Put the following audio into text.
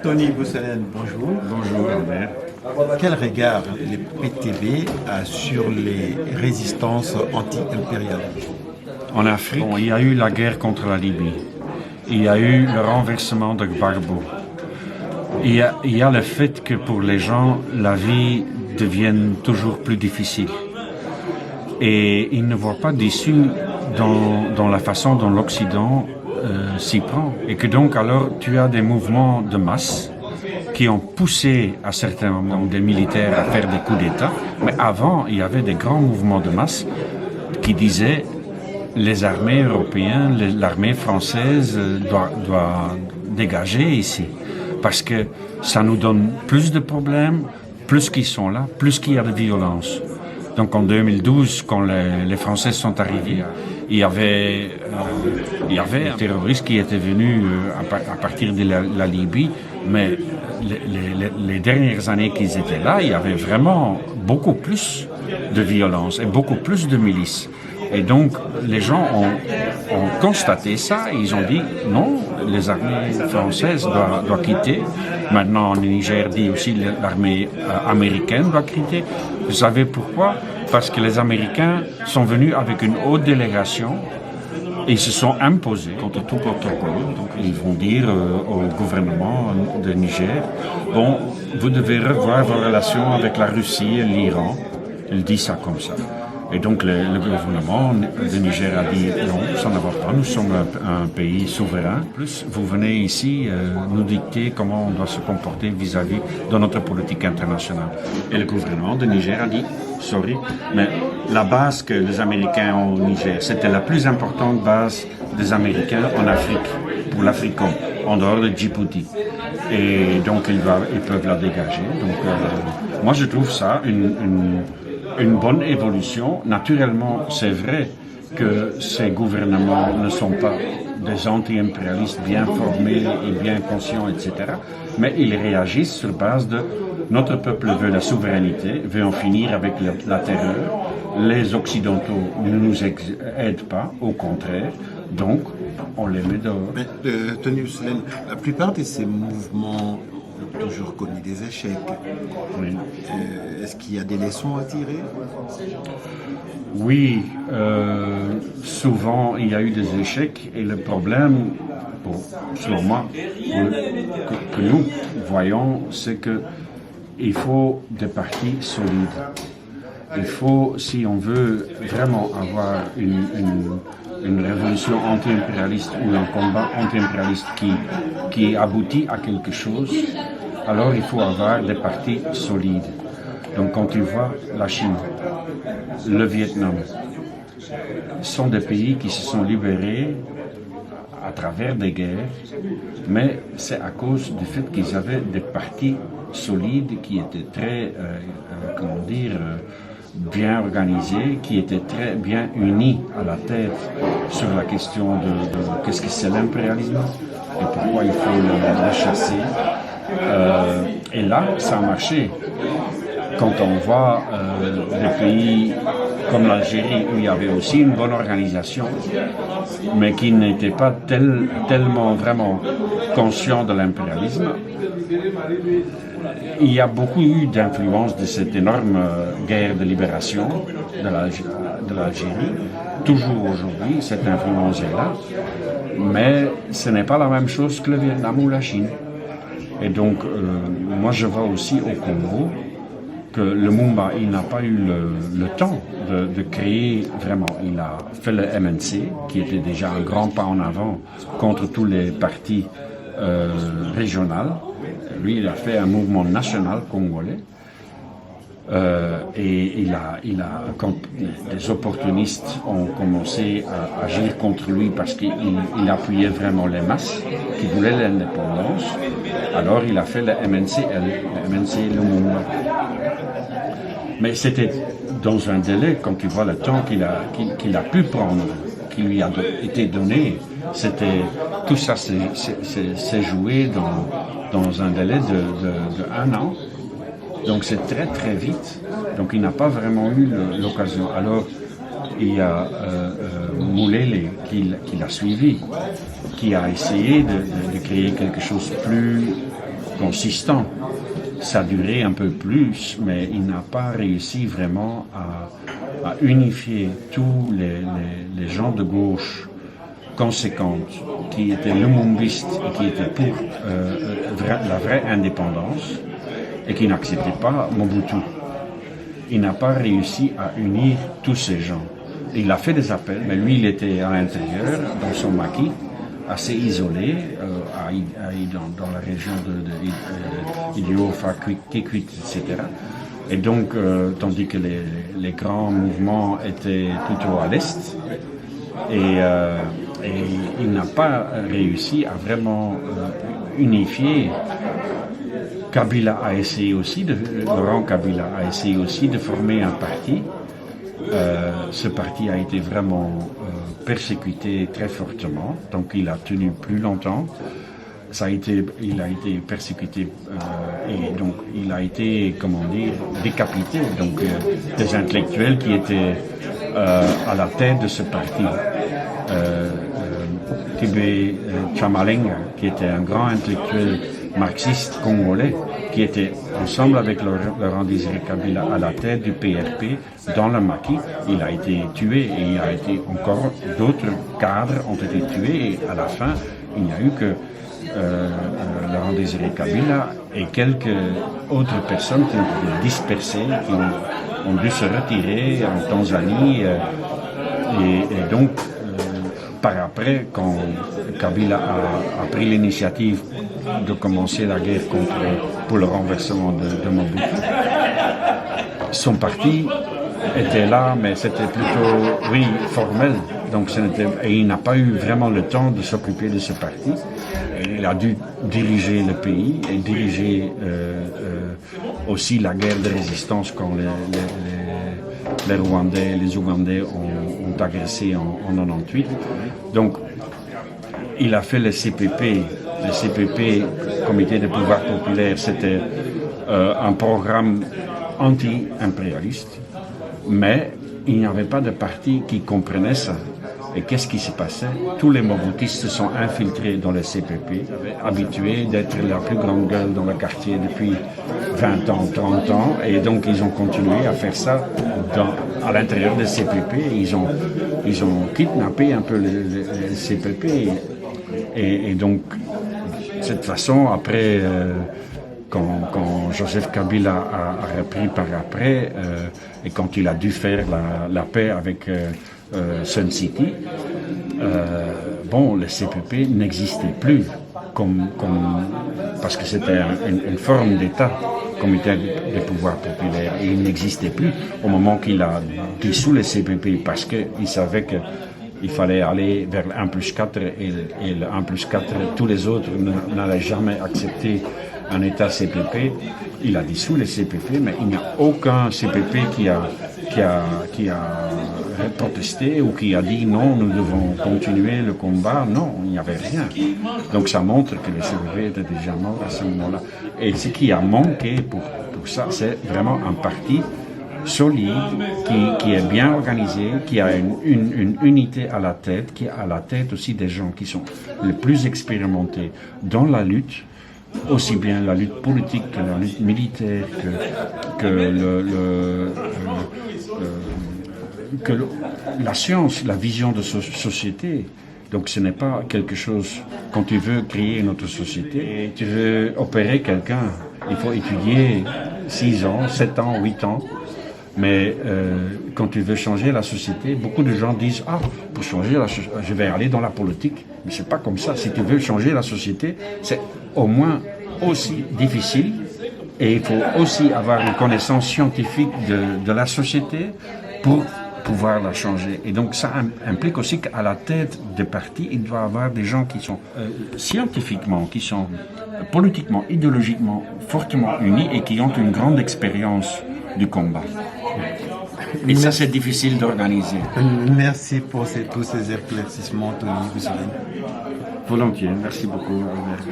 Tony Boussalen, bonjour. Bonjour Albert. Quel regard le PTB a sur les résistances anti-impériales? En Afrique, il y a eu la guerre contre la Libye. Il y a eu le renversement de Gbagbo. Il y a le fait que pour les gens, la vie devienne toujours plus difficile. Et ils ne voient pas d'issue dans la façon dont l'Occident s'y prend. Et que donc alors tu as des mouvements de masse qui ont poussé à certains moments des militaires à faire des coups d'État. Mais avant, il y avait des grands mouvements de masse qui disaient les armées européennes, l'armée française doit dégager ici. Parce que ça nous donne plus de problèmes, plus qu'ils sont là, plus qu'il y a de violence. Donc en 2012, quand les Français sont arrivés, il y avait un terroriste qui était venu à partir de la Libye, mais les dernières années qu'ils étaient là, il y avait vraiment beaucoup plus de violence et beaucoup plus de milices. Et donc les gens ont constaté ça et ils ont dit non, les armées françaises doivent quitter. Maintenant, le Niger dit aussi que l'armée américaine doit quitter. Vous savez pourquoi? Parce que les Américains sont venus avec une haute délégation et ils se sont imposés contre tout protocole. Donc, ils vont dire au gouvernement de Niger, bon, vous devez revoir vos relations avec la Russie et l'Iran. Il dit ça comme ça. Et donc le gouvernement de Niger a dit non, ça ne va pas, nous sommes un pays souverain. Plus vous venez ici nous dicter comment on doit se comporter vis-à-vis de notre politique internationale. Et le gouvernement de Niger a dit, sorry, mais la base que les Américains ont au Niger, c'était la plus importante base des Américains en Afrique, pour l'Africom, en dehors de Djibouti. Et donc ils peuvent la dégager. Donc moi je trouve ça une bonne évolution. Naturellement, c'est vrai que ces gouvernements ne sont pas des anti-impérialistes bien formés et bien conscients, etc. Mais ils réagissent sur base de notre peuple veut la souveraineté, veut en finir avec la terreur. Les Occidentaux ne nous aident pas, au contraire. Donc, on les met dehors. Mais, Tony Boussalen, la plupart de ces mouvements ont toujours connu des échecs. Oui. Est-ce qu'il y a des leçons à tirer? Oui, souvent il y a eu des échecs et le problème, selon moi, que nous voyons, c'est que il faut des partis solides. Il faut, si on veut vraiment avoir une révolution anti-impérialiste ou un combat anti-impérialiste qui aboutit à quelque chose, alors il faut avoir des partis solides. Donc quand tu vois la Chine, le Vietnam, sont des pays qui se sont libérés à travers des guerres, mais c'est à cause du fait qu'ils avaient des partis solides qui étaient très, bien organisés, qui étaient très bien unis à la tête sur la question de qu'est-ce que c'est l'impérialisme et pourquoi il faut le chasser. Et là, ça a marché. Quand on voit des pays comme l'Algérie, où il y avait aussi une bonne organisation, mais qui n'était pas tellement vraiment conscient de l'impérialisme, il y a beaucoup eu d'influence de cette énorme guerre de libération de l'Algérie. Toujours aujourd'hui, cette influence est là, mais ce n'est pas la même chose que le Vietnam ou la Chine. Et donc, moi je vois aussi au Congo que le Lumumba, il n'a pas eu le temps de créer vraiment. Il a fait le MNC, qui était déjà un grand pas en avant contre tous les partis régionaux. Lui, il a fait un mouvement national congolais. Et quand les opportunistes ont commencé à agir contre lui parce qu'il appuyait vraiment les masses qui voulaient l'indépendance, alors il a fait le MNC Lumumba. Mais c'était dans un délai, quand tu vois le temps qu'il a pu prendre, qui lui a été donné, tout ça s'est joué dans un délai de 1 an. Donc c'est très très vite. Donc il n'a pas vraiment eu l'occasion. Alors il y a Moulele, qui l'a suivi, qui a essayé de créer quelque chose de plus consistant. Ça a duré un peu plus, mais il n'a pas réussi vraiment à unifier tous les gens de gauche conséquentes qui étaient lumumbistes et qui étaient pour la vraie indépendance et qui n'acceptaient pas Mobutu. Il n'a pas réussi à unir tous ces gens. Il a fait des appels, mais lui, il était à l'intérieur, dans son maquis, assez isolé, dans la région de Idiofa, Kikwit, etc. Et donc, tandis que les grands mouvements étaient plutôt à l'est, et il n'a pas réussi à vraiment unifier. Laurent Kabila a essayé aussi de former un parti. Ce parti a été vraiment persécuté très fortement, donc il a tenu plus longtemps. Il a été persécuté et donc il a été, décapité. Donc des intellectuels qui étaient à la tête de ce parti. Tibé Chamalenga, qui était un grand intellectuel marxiste congolais, qui était ensemble avec Laurent Désiré Kabila à la tête du PRP dans le maquis. Il a été tué et il y a été encore d'autres cadres ont été tués et à la fin il n'y a eu que Laurent Désiré Kabila et quelques autres personnes qui ont été dispersées, qui ont dû se retirer en Tanzanie et donc par après, quand Kabila a pris l'initiative de commencer la guerre pour le renversement de Mobutu, son parti était là, mais c'était plutôt, formel. Donc, et il n'a pas eu vraiment le temps de s'occuper de ce parti. Et il a dû diriger le pays et diriger aussi la guerre de résistance quand les Rwandais, les Ougandais ont agressé en 98. Donc, il a fait le CPP. Le CPP, Comité de pouvoir populaire, c'était un programme anti-impérialiste, mais il n'y avait pas de parti qui comprenait ça. Et qu'est-ce qui s'est passé? Tous les Mobutistes se sont infiltrés dans le CPP, habitués d'être la plus grande gueule dans le quartier depuis 20 ans, 30 ans, et donc ils ont continué à faire ça à l'intérieur des CPP. Ils ont kidnappé un peu le CPP, et donc de cette façon, après, quand Joseph Kabila a repris par après, et quand il a dû faire la paix avec Sun City, le CPP n'existait plus parce que c'était une forme d'État, comité de pouvoir populaire, et il n'existait plus au moment qu'il a dissous le CPP parce qu'il savait qu'il fallait aller vers le 1+4 et le 1+4, tous les autres n'allaient jamais accepter un État CPP. Il a dissous le CPP, mais il n'y a aucun CPP qui a protesté ou qui a dit non, nous devons continuer le combat. Non, il n'y avait rien. Donc ça montre que le CPP était déjà mort à ce moment-là. Et ce qui a manqué pour ça, c'est vraiment un parti solide, qui est bien organisé, qui a une unité à la tête, qui a à la tête aussi des gens qui sont les plus expérimentés dans la lutte, aussi bien la lutte politique que la lutte militaire, que la science, la vision de société. Donc ce n'est pas quelque chose, quand tu veux créer une autre société, et tu veux opérer quelqu'un, il faut étudier 6 ans, 7 ans, 8 ans. Mais quand tu veux changer la société, beaucoup de gens disent « Ah, pour changer la société, je vais aller dans la politique. » Mais c'est pas comme ça. Si tu veux changer la société, c'est au moins aussi difficile et il faut aussi avoir une connaissance scientifique de la société pour pouvoir la changer. Et donc ça implique aussi qu'à la tête des partis, il doit y avoir des gens qui sont scientifiquement, qui sont politiquement, idéologiquement fortement unis et qui ont une grande expérience du combat. Et ça, c'est difficile d'organiser. Merci pour tous ces éclaircissements, Tony. Volontiers. Merci beaucoup, Albert.